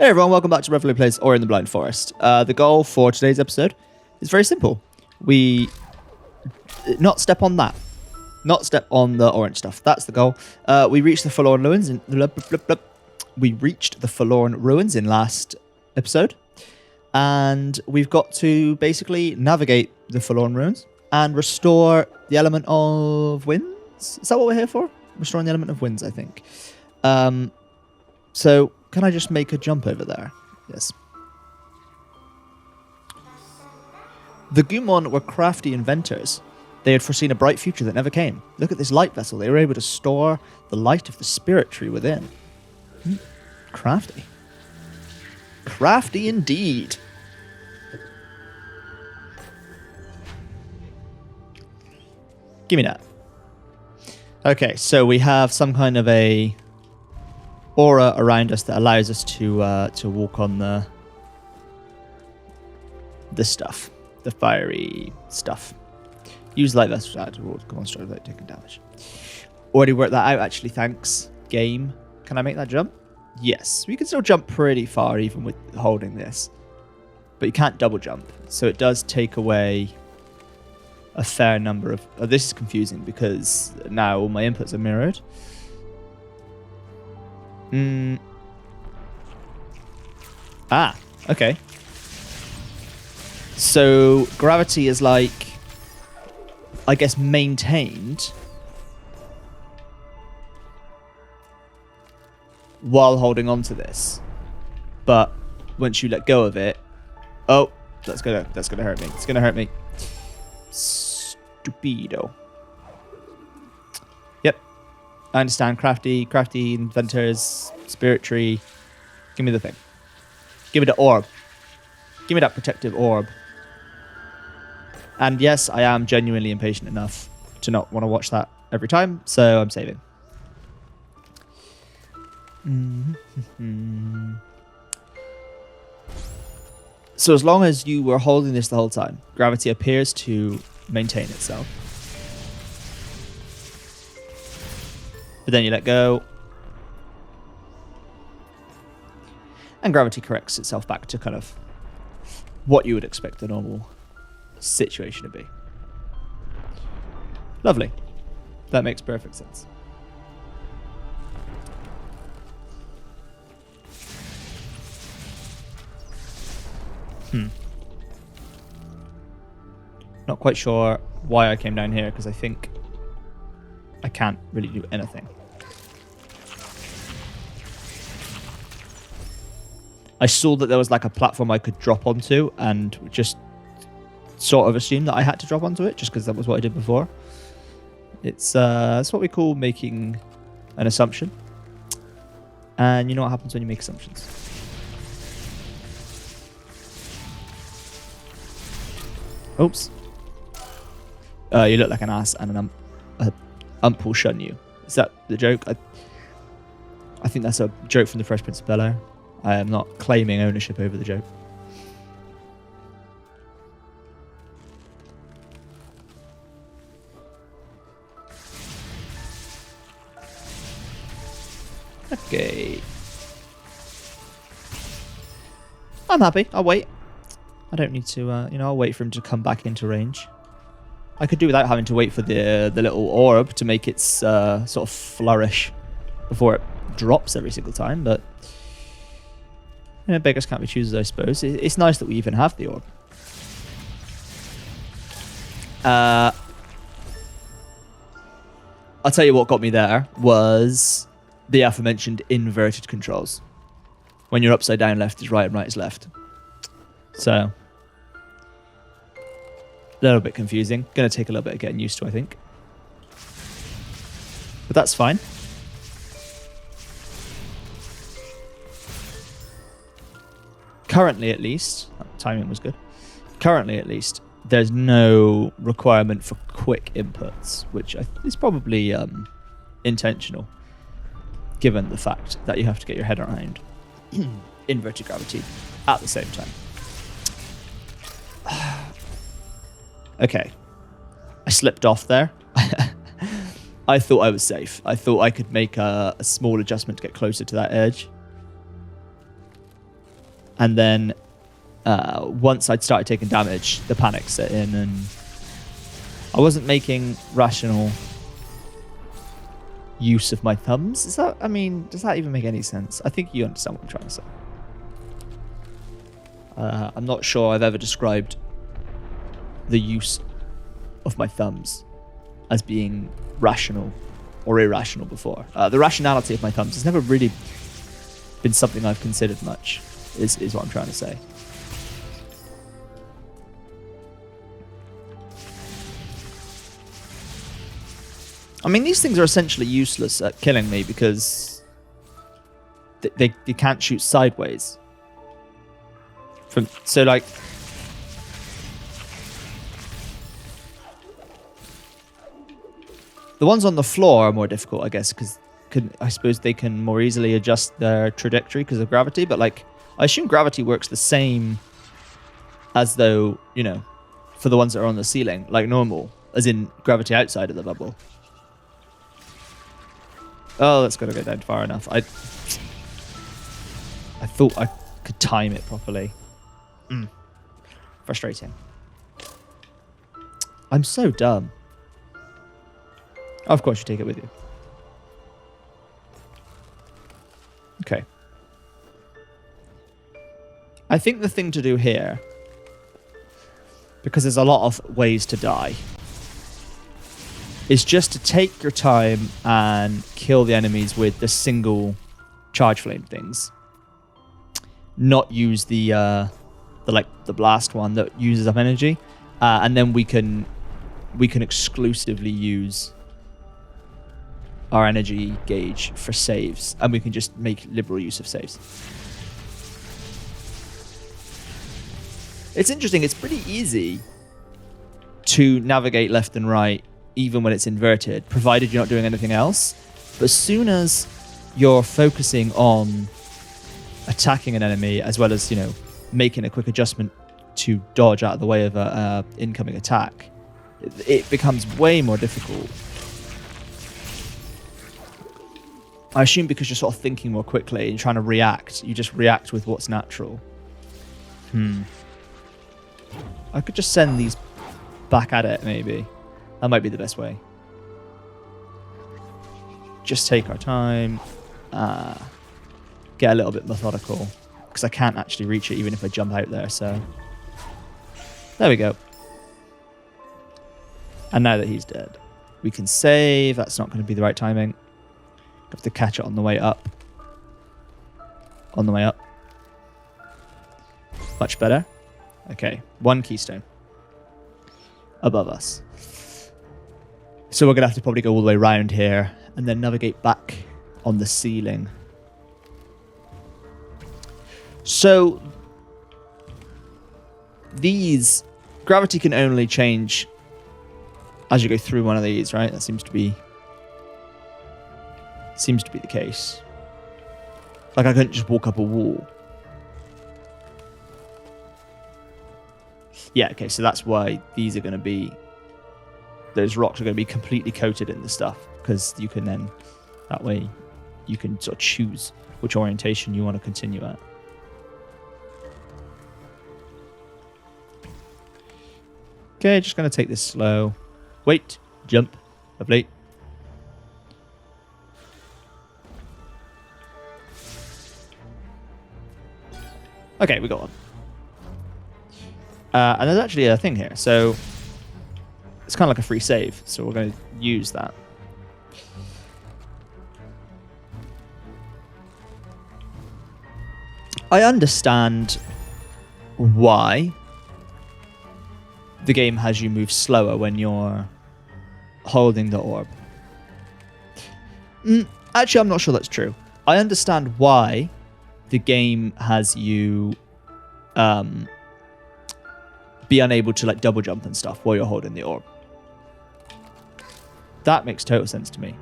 Hey everyone, welcome back to ReviloPlays Ori in the Blind Forest. The goal for today's episode is very simple. We not step on that. Not step on the orange stuff. That's the goal. We reached the Forlorn Ruins in last episode. And we've got to basically navigate the Forlorn Ruins and restore the element of winds. Is that what we're here for? Restoring the element of winds, I think. So can I just make a jump over there? Yes. The Gumon were crafty inventors. They had foreseen a bright future that never came. Look at this light vessel. They were able to store the light of the spirit tree within. Crafty. Crafty indeed. Give me that. Okay, so we have some kind of a aura around us that allows us to walk on the stuff, the fiery stuff. Use light vessels to add towards come on straight without taking damage. Already worked that out actually, thanks. Game. Can I make that jump? Yes. We can still jump pretty far even with holding this. But you can't double jump. So it does take away a fair number of... Oh, this is confusing because now all my inputs are mirrored. Ah, okay. So gravity is like, I guess, maintained while holding on to this. But once you let go of it, oh, that's gonna hurt me. It's gonna hurt me. Stupido. Yep. I understand. Crafty inventors, spirit tree. Give me the thing. Give me the orb. Give me that protective orb. And yes, I am genuinely impatient enough to not want to watch that every time, so I'm saving. So as long as you were holding this the whole time, gravity appears to maintain itself. But then you let go. And gravity corrects itself back to kind of what you would expect the normal situation to be. Lovely. That makes perfect sense. Not quite sure why I came down here because I think I can't really do anything. I saw that there was like a platform I could drop onto and just sort of assumed that I had to drop onto it just because that was what I did before. It's what we call making an assumption. And you know what happens when you make assumptions. Oops. You look like an ass and an ump will shun you. Is that the joke? I think that's a joke from the Fresh Prince of Bel-Air. I am not claiming ownership over the joke. Okay. I'm happy. I'll wait. I don't need to, I'll wait for him to come back into range. I could do without having to wait for the little orb to make its sort of flourish before it drops every single time, but beggars can't be choosers, I suppose. It's nice that we even have the orb. I'll tell you what got me there was the aforementioned inverted controls. When you're upside down, left is right and right is left. So, a little bit confusing. Going to take a little bit of getting used to, I think. But that's fine. Currently, at least, timing was good. Currently, at least, there's no requirement for quick inputs, which is probably intentional, given the fact that you have to get your head around inverted gravity at the same time. Okay. I slipped off there. I thought I was safe. I thought I could make a small adjustment to get closer to that edge. And then once I'd started taking damage, the panic set in, and I wasn't making rational use of my thumbs. Is that, I mean, does that even make any sense? I think you understand what I'm trying to say. I'm not sure I've ever described the use of my thumbs as being rational or irrational before. The rationality of my thumbs has never really been something I've considered much, is what I'm trying to say. I mean, these things are essentially useless at killing me because they can't shoot sideways. So like, the ones on the floor are more difficult, I guess, because I suppose they can more easily adjust their trajectory because of gravity. But like, I assume gravity works the same as though, you know, for the ones that are on the ceiling, like normal, as in gravity outside of the bubble. Oh, that's got to go down far enough. I thought I could time it properly. Frustrating. I'm so dumb. Of course you take it with you. Okay. I think the thing to do here, because there's a lot of ways to die, is just to take your time and kill the enemies with the single charge flame things. Not use the blast one that uses up energy, and then we can exclusively use our energy gauge for saves, and we can just make liberal use of saves. It's interesting. It's pretty easy to navigate left and right, even when it's inverted, provided you're not doing anything else. But as soon as you're focusing on attacking an enemy, as well as, you know, making a quick adjustment to dodge out of the way of a incoming attack, it becomes way more difficult. I assume because you're sort of thinking more quickly and trying to react, you just react with what's natural. I could just send these back at it, maybe. That might be the best way. Just take our time. Get a little bit methodical. Because I can't actually reach it even if I jump out there, so... There we go. And now that he's dead, we can save. That's not going to be the right timing. Have to catch it on the way up. On the way up. Much better. Okay, one keystone. Above us. So we're going to have to probably go all the way around here and then navigate back on the ceiling. So these... Gravity can only change as you go through one of these, right? That seems to be the case. Like, I couldn't just walk up a wall. Yeah, okay, so that's why these are going to be... Those rocks are going to be completely coated in the stuff, because you can then... That way, you can sort of choose which orientation you want to continue at. Okay, just going to take this slow. Wait, jump. Lovely. Okay, we got one. And there's actually a thing here. So it's kind of like a free save. So we're going to use that. I understand why the game has you move slower when you're holding the orb. Actually, I'm not sure that's true. I understand why the game has you be unable to like double jump and stuff while you're holding the orb. That makes total sense to me.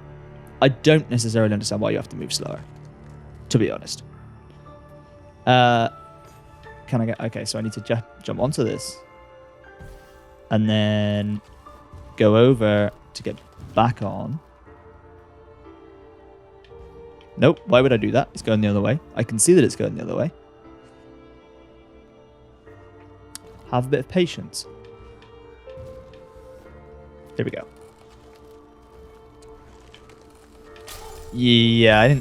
I don't necessarily understand why you have to move slower, to be honest. Can I get... Okay, so I need to jump onto this. And then go over to get back on. Nope, why would I do that? It's going the other way. I can see that it's going the other way. Have a bit of patience. There we go. Yeah,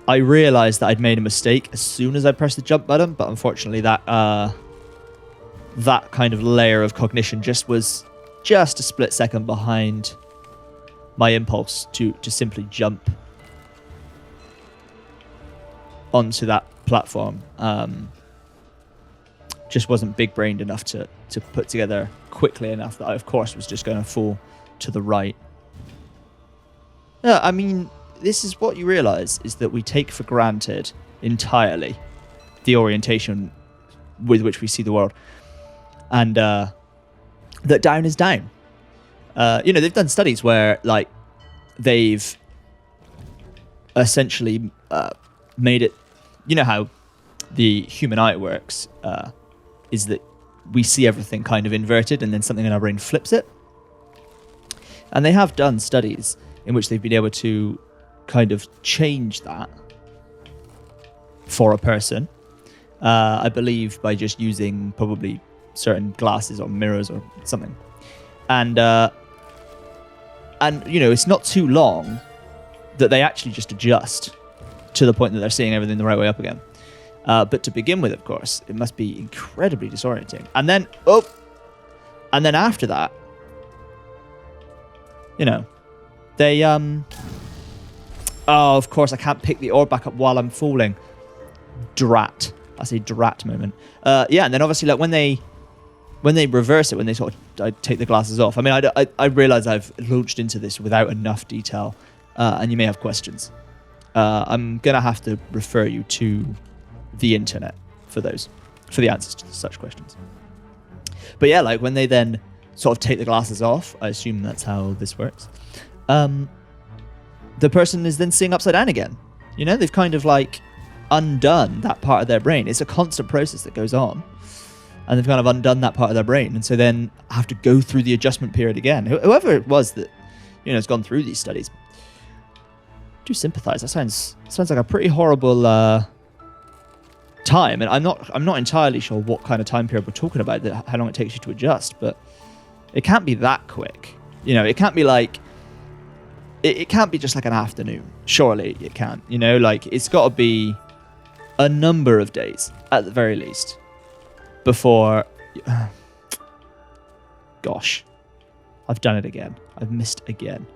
I realized that I'd made a mistake as soon as I pressed the jump button, but unfortunately that kind of layer of cognition just was just a split second behind my impulse to simply jump onto that platform. Just wasn't big-brained enough to put together quickly enough that I, of course, was just going to fall to the right. Yeah, I mean, this is what you realize, is that we take for granted entirely the orientation with which we see the world. And that down is down. They've done studies where, like, they've essentially made it... You know how the human eye works, is that we see everything kind of inverted and then something in our brain flips it. And they have done studies in which they've been able to kind of change that for a person. I believe by just using probably certain glasses or mirrors or something. And it's not too long that they actually just adjust to the point that they're seeing everything the right way up again. But to begin with, of course, it must be incredibly disorienting. And then, after that, they, of course, I can't pick the orb back up while I'm falling. Drat. I say drat moment. And then obviously, like, when they reverse it, when they sort of take the glasses off, I mean, I realize I've launched into this without enough detail, and you may have questions. I'm going to have to refer you to the internet for the answers to such questions. But yeah, like when they then sort of take the glasses off, I assume that's how this works, the person is then seeing upside down again. They've kind of like undone that part of their brain. It's a constant process that goes on, and they've kind of undone that part of their brain, and so then have to go through the adjustment period again. Whoever it was that has gone through these studies, do sympathize. That sounds like a pretty horrible time, and I'm not entirely sure what kind of time period we're talking about, how long it takes you to adjust, but it can't be that quick. It can't be like it can't be just like an afternoon. Surely it can't. Like it's got to be a number of days at the very least before. Gosh, I've done it again. I've missed again.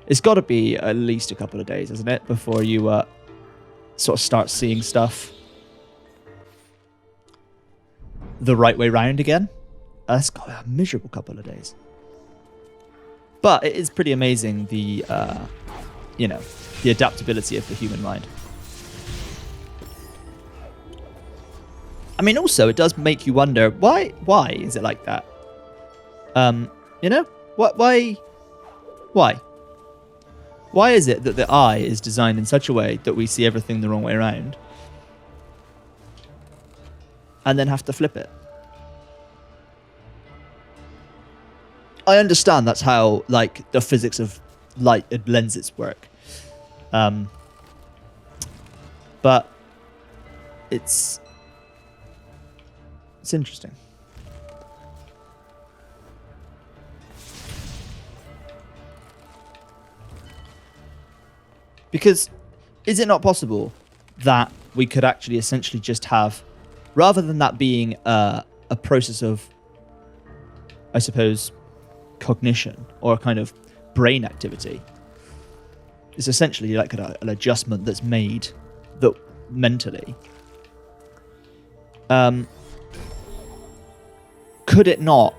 It's got to be at least a couple of days, isn't it, before you sort of start seeing stuff the right way round again. That's got a miserable couple of days. But it is pretty amazing the adaptability of the human mind. I mean, also, it does make you wonder, why is it like that? Why? Why is it that the eye is designed in such a way that we see everything the wrong way around and then have to flip it? I understand that's how, like, the physics of light and lenses work. But it's interesting. Because is it not possible that we could actually essentially just have, rather than that being a process of, I suppose, cognition or a kind of brain activity, it's essentially like an adjustment that's made that mentally, could it not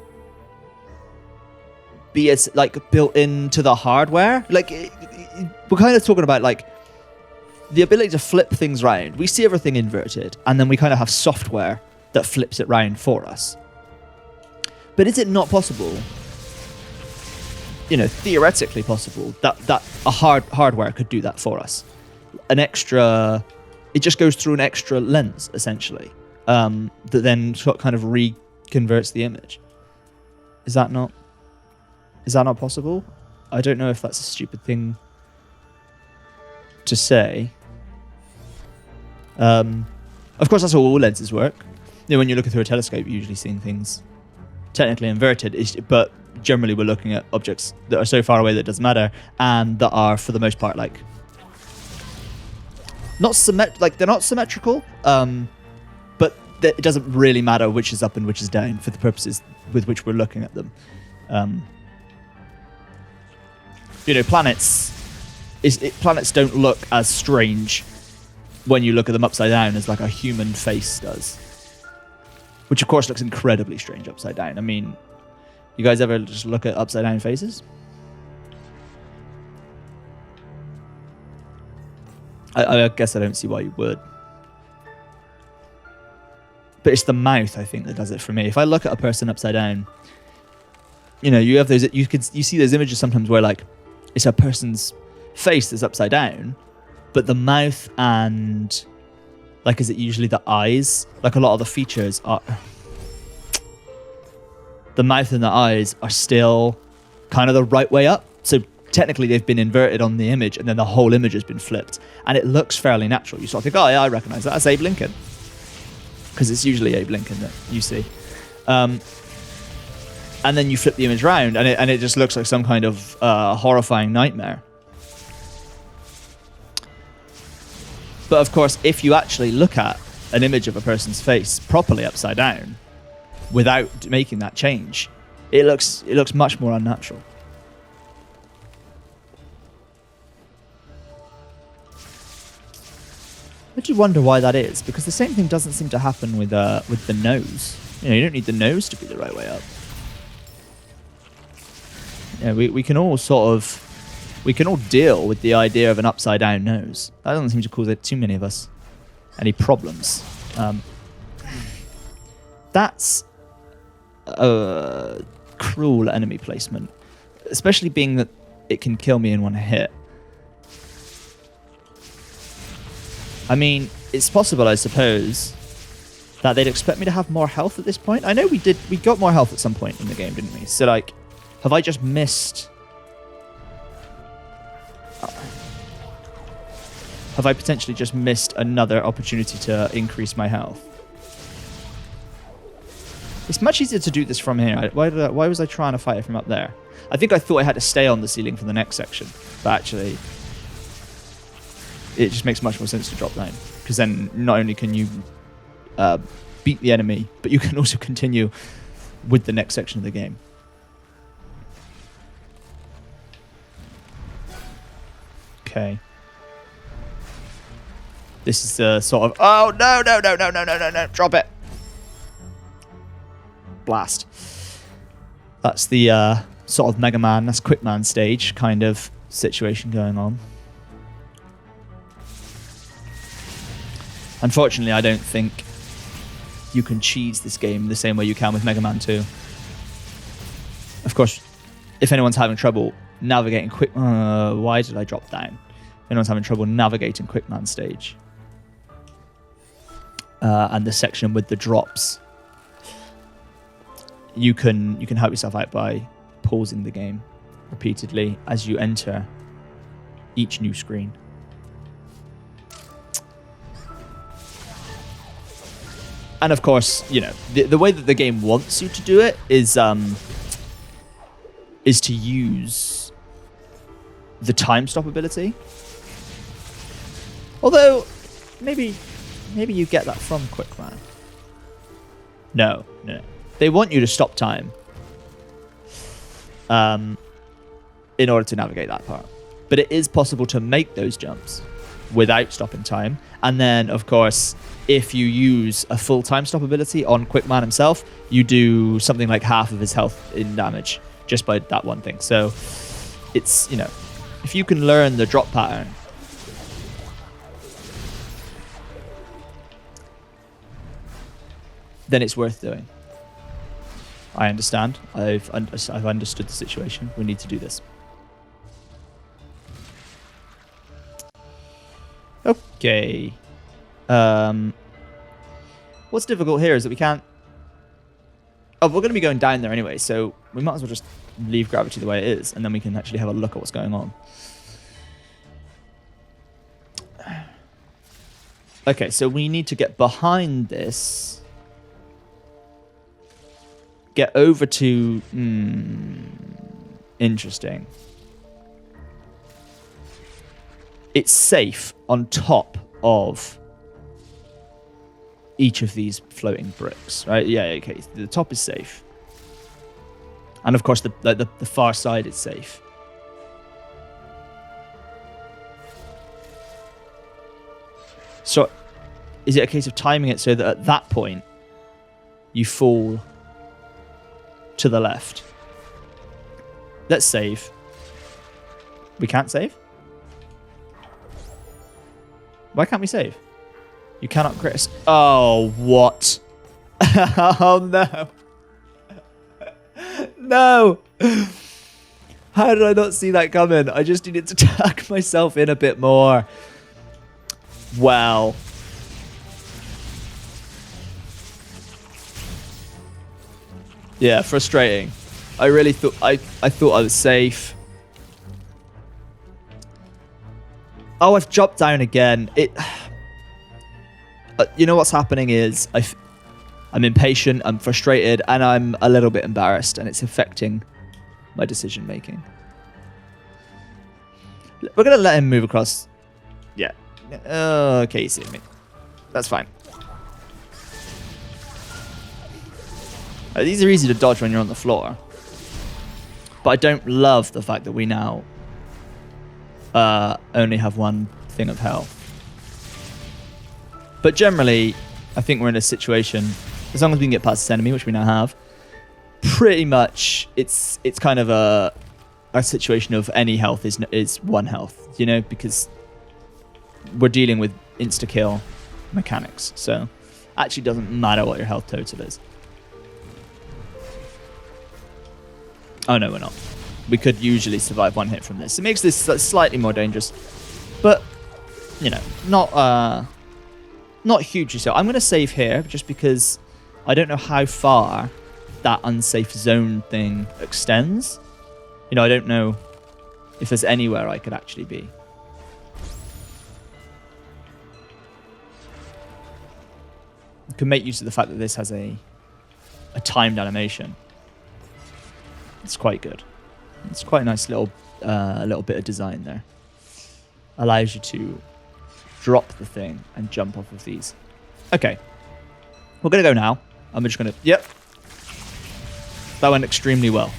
be as like built into the hardware? Like we're kind of talking about like the ability to flip things around. We see everything inverted, and then we kind of have software that flips it round for us. But is it not possible, theoretically possible, that a hardware could do that for us? It just goes through an extra lens, essentially, that then kind of reconverts the image. Is that not possible? I don't know if that's a stupid thing to say. Of course, that's how all lenses work. when you're looking through a telescope, you're usually seeing things technically inverted, but generally we're looking at objects that are so far away that it doesn't matter, and that are, for the most part, like they're not symmetrical, but it doesn't really matter which is up and which is down for the purposes with which we're looking at them. Planets don't look as strange when you look at them upside down as like a human face does, which of course looks incredibly strange upside down. I mean, you guys ever just look at upside down faces? I guess I don't see why you would. But it's the mouth, I think, that does it for me. If I look at a person upside down, you have those. You see those images sometimes where like it's a person's face that's upside down, but the mouth and like, is it usually the eyes? Like a lot of the features are, the mouth and the eyes are still kind of the right way up. So technically they've been inverted on the image, and then the whole image has been flipped, and it looks fairly natural. You sort of think, oh yeah, I recognize that. That's Abe Lincoln, because it's usually Abe Lincoln that you see. And then you flip the image around, and it just looks like some kind of horrifying nightmare. But of course, if you actually look at an image of a person's face properly upside down, without making that change, it looks much more unnatural. I do wonder why that is, because the same thing doesn't seem to happen with the nose. You don't need the nose to be the right way up. Yeah, we can all deal with the idea of an upside down nose. That doesn't seem to cause too many of us any problems. That's a cruel enemy placement, especially being that it can kill me in one hit. I mean, it's possible, I suppose, that they'd expect me to have more health at this point. I know we got more health at some point in the game, didn't we? So, like, have I just missed... Have I potentially just missed another opportunity to increase my health? It's much easier to do this from here. Why was I trying to fight it from up there? I think I thought I had to stay on the ceiling for the next section, but actually... it just makes much more sense to drop down, because then not only can you beat the enemy, but you can also continue with the next section of the game. Okay. This is the sort of... oh, no, drop it. Blast. That's the sort of Mega Man, that's Quick Man stage kind of situation going on. Unfortunately, I don't think you can cheese this game the same way you can with Mega Man 2. Of course, if anyone's having trouble navigating Quick... why did I drop down? If anyone's having trouble navigating Quick Man stage, and the section with the drops, you can help yourself out by pausing the game repeatedly as you enter each new screen. And of course, the way that the game wants you to do it is to use the time stop ability. Although, maybe you get that from Quick Man. No. They want you to stop time in order to navigate that part. But it is possible to make those jumps without stopping time. And then, of course, if you use a full time stop ability on Quick Man himself, you do something like half of his health in damage just by that one thing. So it's, if you can learn the drop pattern, then it's worth doing. I understand. I've understood the situation. We need to do this. Okay. What's difficult here is that we can't... oh, we're going to be going down there anyway, so we might as well just leave gravity the way it is, and then we can actually have a look at what's going on. Okay, so we need to get behind this get over to... interesting. It's safe on top of each of these floating bricks, right? Yeah, okay. The top is safe. And of course, the far side is safe. So, is it a case of timing it so that at that point, you fall to the left? Let's save. We can't save? Why can't we save? You cannot crit. Oh, what? Oh, no. No. How did I not see that coming? I just needed to tuck myself in a bit more. Well. Yeah, frustrating. I really thought I thought I was safe. Oh, I've dropped down again. You know what's happening is I'm impatient, I'm frustrated, and I'm a little bit embarrassed, and it's affecting my decision making. We're gonna let him move across. Yeah. Okay, you see me. That's fine. These are easy to dodge when you're on the floor. But I don't love the fact that we now only have one thing of health. But generally, I think we're in a situation, as long as we can get past this enemy, which we now have, pretty much it's kind of a situation of any health is one health, you know, because we're dealing with insta-kill mechanics. So actually doesn't matter what your health total is. Oh, no, we're not. We could usually survive one hit from this. It makes this slightly more dangerous. But, you know, not hugely so. I'm going to save here just because I don't know how far that unsafe zone thing extends. You know, I don't know if there's anywhere I could actually be. You can make use of the fact that this has a timed animation. It's quite good. It's quite a nice little bit of design there. Allows you to drop the thing and jump off of these. Okay. We're going to go now. I'm just going to... Yep. That went extremely well.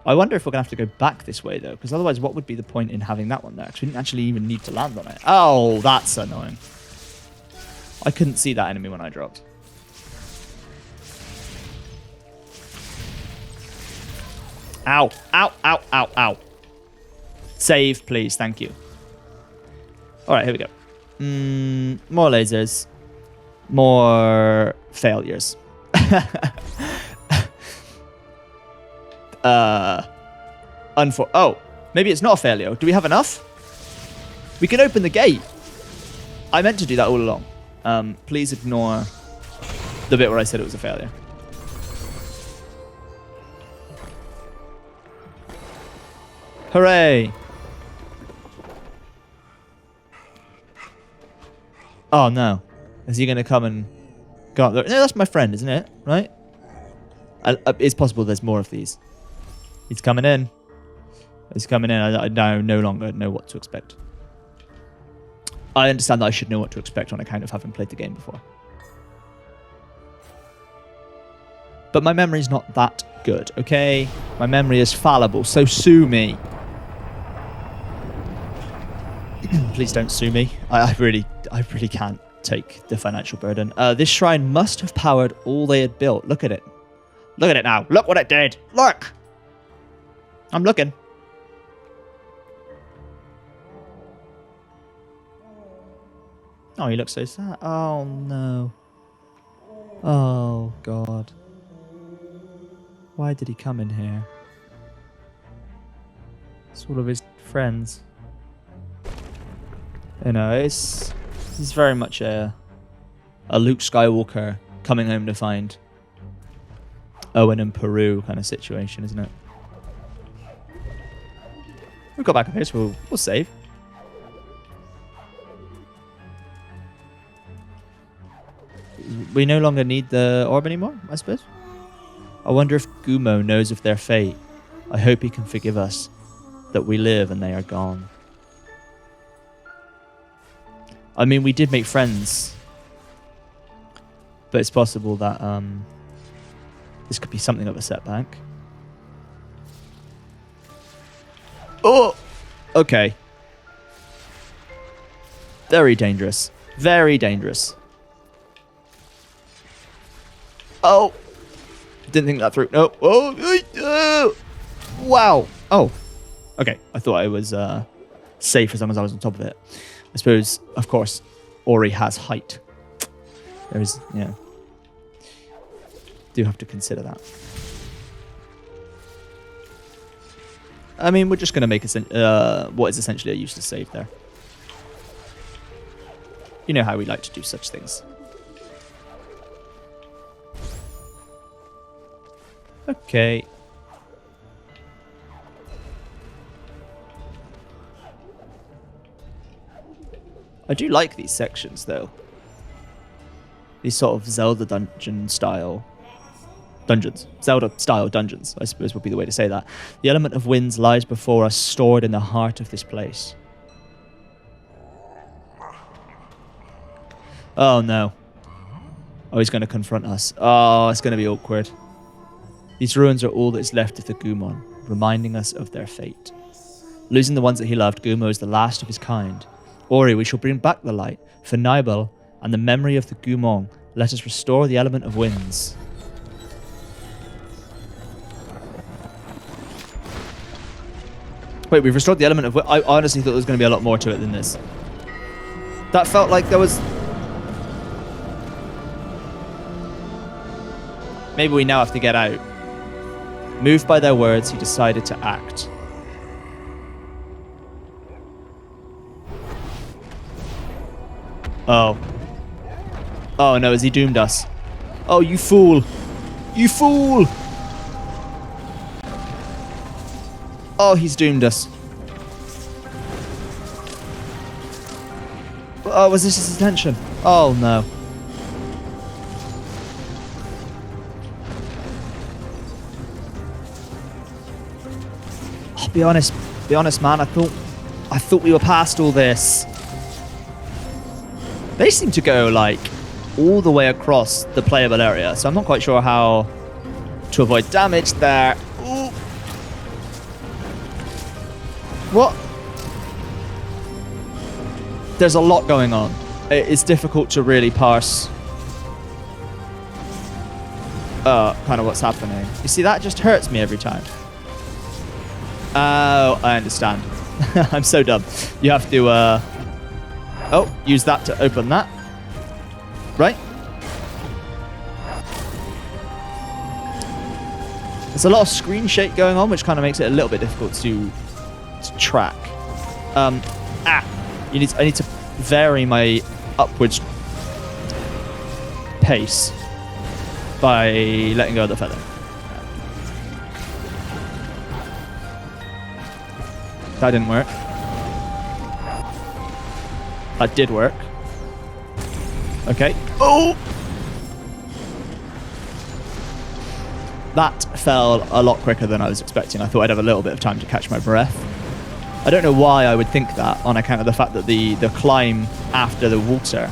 I wonder if we're going to have to go back this way, though, because otherwise what would be the point in having that one there? Because we didn't actually even need to land on it. Oh, that's annoying. I couldn't see that enemy when I dropped. Ow, ow, ow, ow, ow. Save, please. Thank you. All right, here we go. More lasers. More failures. Oh, maybe it's not a failure. Do we have enough? We can open the gate. I meant to do that all along. Please ignore the bit where I said it was a failure. Hooray! Oh no. Is he going to come and go up there? No, that's my friend, isn't it? Right? It's possible there's more of these. He's coming in. He's coming in. I now no longer know what to expect. I understand that I should know what to expect on account of having played the game before. But my memory's not that good, okay? My memory is fallible, so sue me. Please don't sue me. I really can't take the financial burden. This shrine must have powered all they had built. Look at it. Look at it now. Look what it did. Look. I'm looking. Oh, he looks so sad. Oh, no. Oh, God. Why did he come in here? It's all of his friends. You know, it's very much a Luke Skywalker coming home to find Owen in Peru kind of situation, isn't it? We've got back up here, so we'll save. we no longer need the orb anymore, I suppose. I wonder if Gumo knows of their fate. I hope he can forgive us, that we live and they are gone. I mean, we did make friends, but it's possible that this could be something of a setback. Oh! Okay. Very dangerous. Very dangerous. Oh! Didn't think that through. No. Oh! Wow. Oh. Okay. I thought I was safe as long as I was on top of it. I suppose, of course, Ori has height. There is, yeah. Do have to consider that. I mean, we're just going to make what is essentially a useless save there. You know how we like to do such things. Okay. I do like these sections, though. These sort of Zelda dungeon style dungeons. Zelda style dungeons, I suppose would be the way to say that. The element of winds lies before us, stored in the heart of this place. Oh, no. Oh, he's going to confront us. Oh, it's going to be awkward. These ruins are all that is left of the Gumon, reminding us of their fate. Losing the ones that he loved, Gumo is the last of his kind. Ori, we shall bring back the light. For Nibel and the memory of the Gumon, let us restore the element of winds. Wait, we've restored the element of winds? I honestly thought there was going to be a lot more to it than this. That felt like there was... Maybe we now have to get out. Moved by their words, he decided to act. Oh. Oh no, has he doomed us? Oh, you fool! You fool! Oh, he's doomed us. Oh, was this his intention? Oh no. Oh, be honest, man. I thought we were past all this. They seem to go, like, all the way across the playable area, so I'm not quite sure how to avoid damage there. Ooh. What? There's a lot going on. It's difficult to really parse kind of what's happening. You see, that just hurts me every time. Oh, I understand. I'm so dumb. You have to... Oh, use that to open that. Right? There's a lot of screen shake going on, which kind of makes it a little bit difficult to track. I need to vary my upwards pace by letting go of the feather. That didn't work. That did work. Okay. Oh! That fell a lot quicker than I was expecting. I thought I'd have a little bit of time to catch my breath. I don't know why I would think that, on account of the fact that the climb after the water,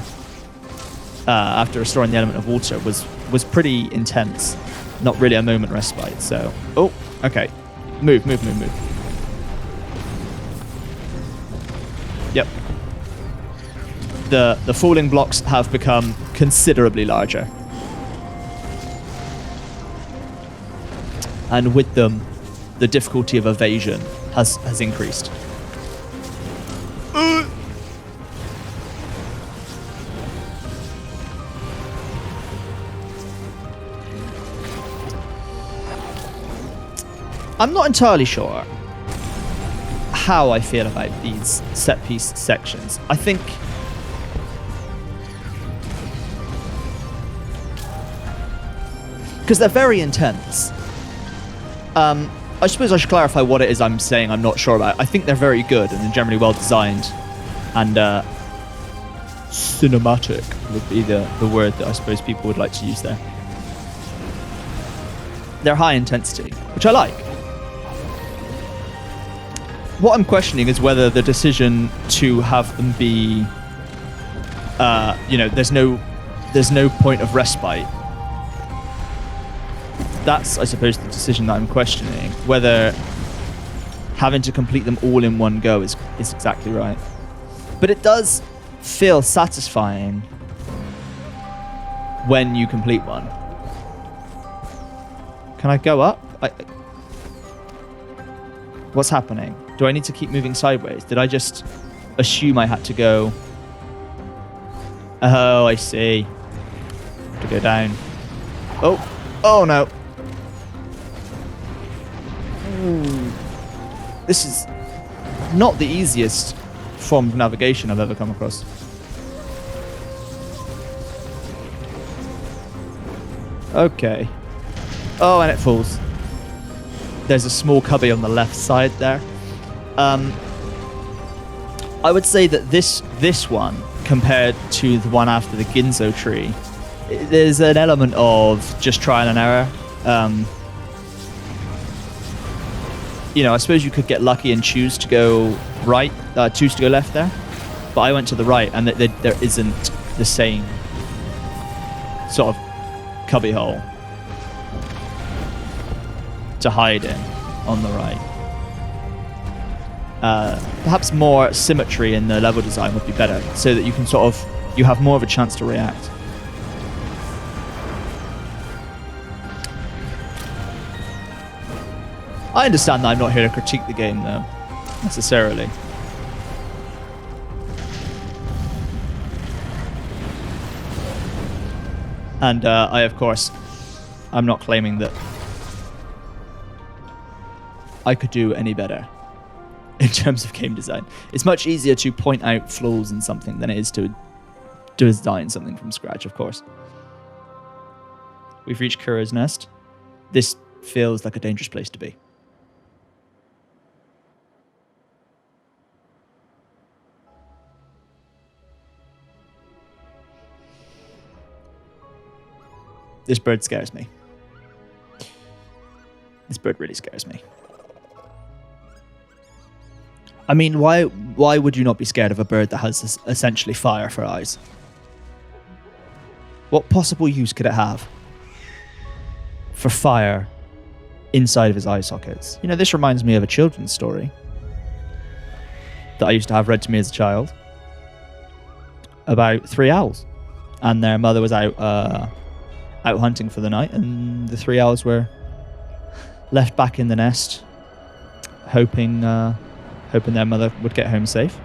after restoring the element of water, was pretty intense. Not really a moment respite, so... Oh, okay. Move. Yep. The falling blocks have become considerably larger. And with them, the difficulty of evasion has increased. I'm not entirely sure how I feel about these set-piece sections. I think... because they're very intense. I suppose I should clarify what it is I'm saying I'm not sure about. I think they're very good and they're generally well designed and cinematic would be the word that I suppose people would like to use there. They're high intensity, which I like. What I'm questioning is whether the decision to have them be, there's no point of respite. That's, I suppose, the decision that I'm questioning. Whether having to complete them all in one go is exactly right. But it does feel satisfying when you complete one. Can I go up? What's happening? Do I need to keep moving sideways? Did I just assume I had to go? Oh, I see. To go down. Oh no. Ooh. This is not the easiest form of navigation I've ever come across. Okay. Oh, and it falls. There's a small cubby on the left side there. I would say that this one, compared to the one after the Ginzo tree, there's an element of just trial and error. I suppose you could get lucky and choose to go right, choose to go left there. But I went to the right, and there isn't the same sort of cubby hole to hide in on the right. Perhaps more symmetry in the level design would be better, so that you can you have more of a chance to react. I understand that I'm not here to critique the game, though, necessarily. And I'm not claiming that I could do any better in terms of game design. It's much easier to point out flaws in something than it is to design something from scratch, of course. We've reached Kura's nest. This feels like a dangerous place to be. This bird scares me. This bird really scares me. I mean, why would you not be scared of a bird that has essentially fire for eyes? What possible use could it have for fire inside of his eye sockets? This reminds me of a children's story that I used to have read to me as a child about 3 owls, and their mother was out hunting for the night, and the 3 owls were left back in the nest, hoping their mother would get home safe.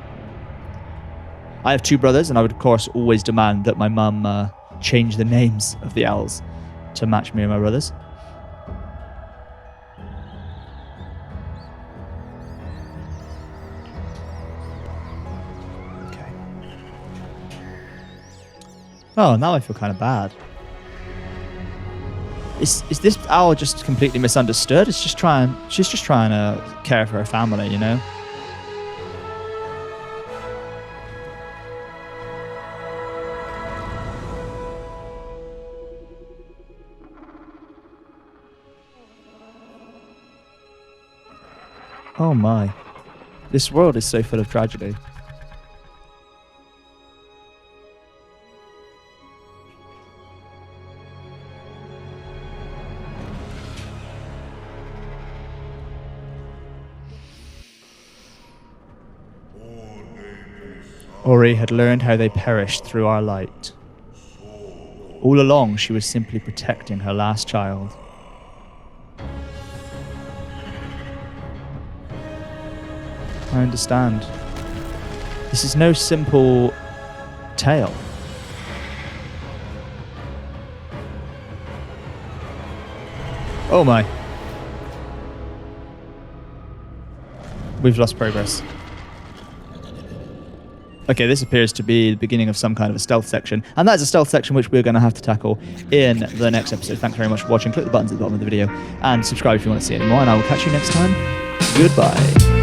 I have 2 brothers, and I would, of course, always demand that my mum change the names of the owls to match me and my brothers. Okay. Oh, now I feel kind of bad. Is this owl just completely misunderstood? She's just trying to care for her family, Oh my. This world is so full of tragedy. Ori had learned how they perished through our light. All along, she was simply protecting her last child. I understand. This is no simple tale. Oh my. We've lost progress. Okay, this appears to be the beginning of some kind of a stealth section. And that is a stealth section which we're going to have to tackle in the next episode. Thanks very much for watching. Click the buttons at the bottom of the video and subscribe if you want to see any more. And I will catch you next time. Goodbye.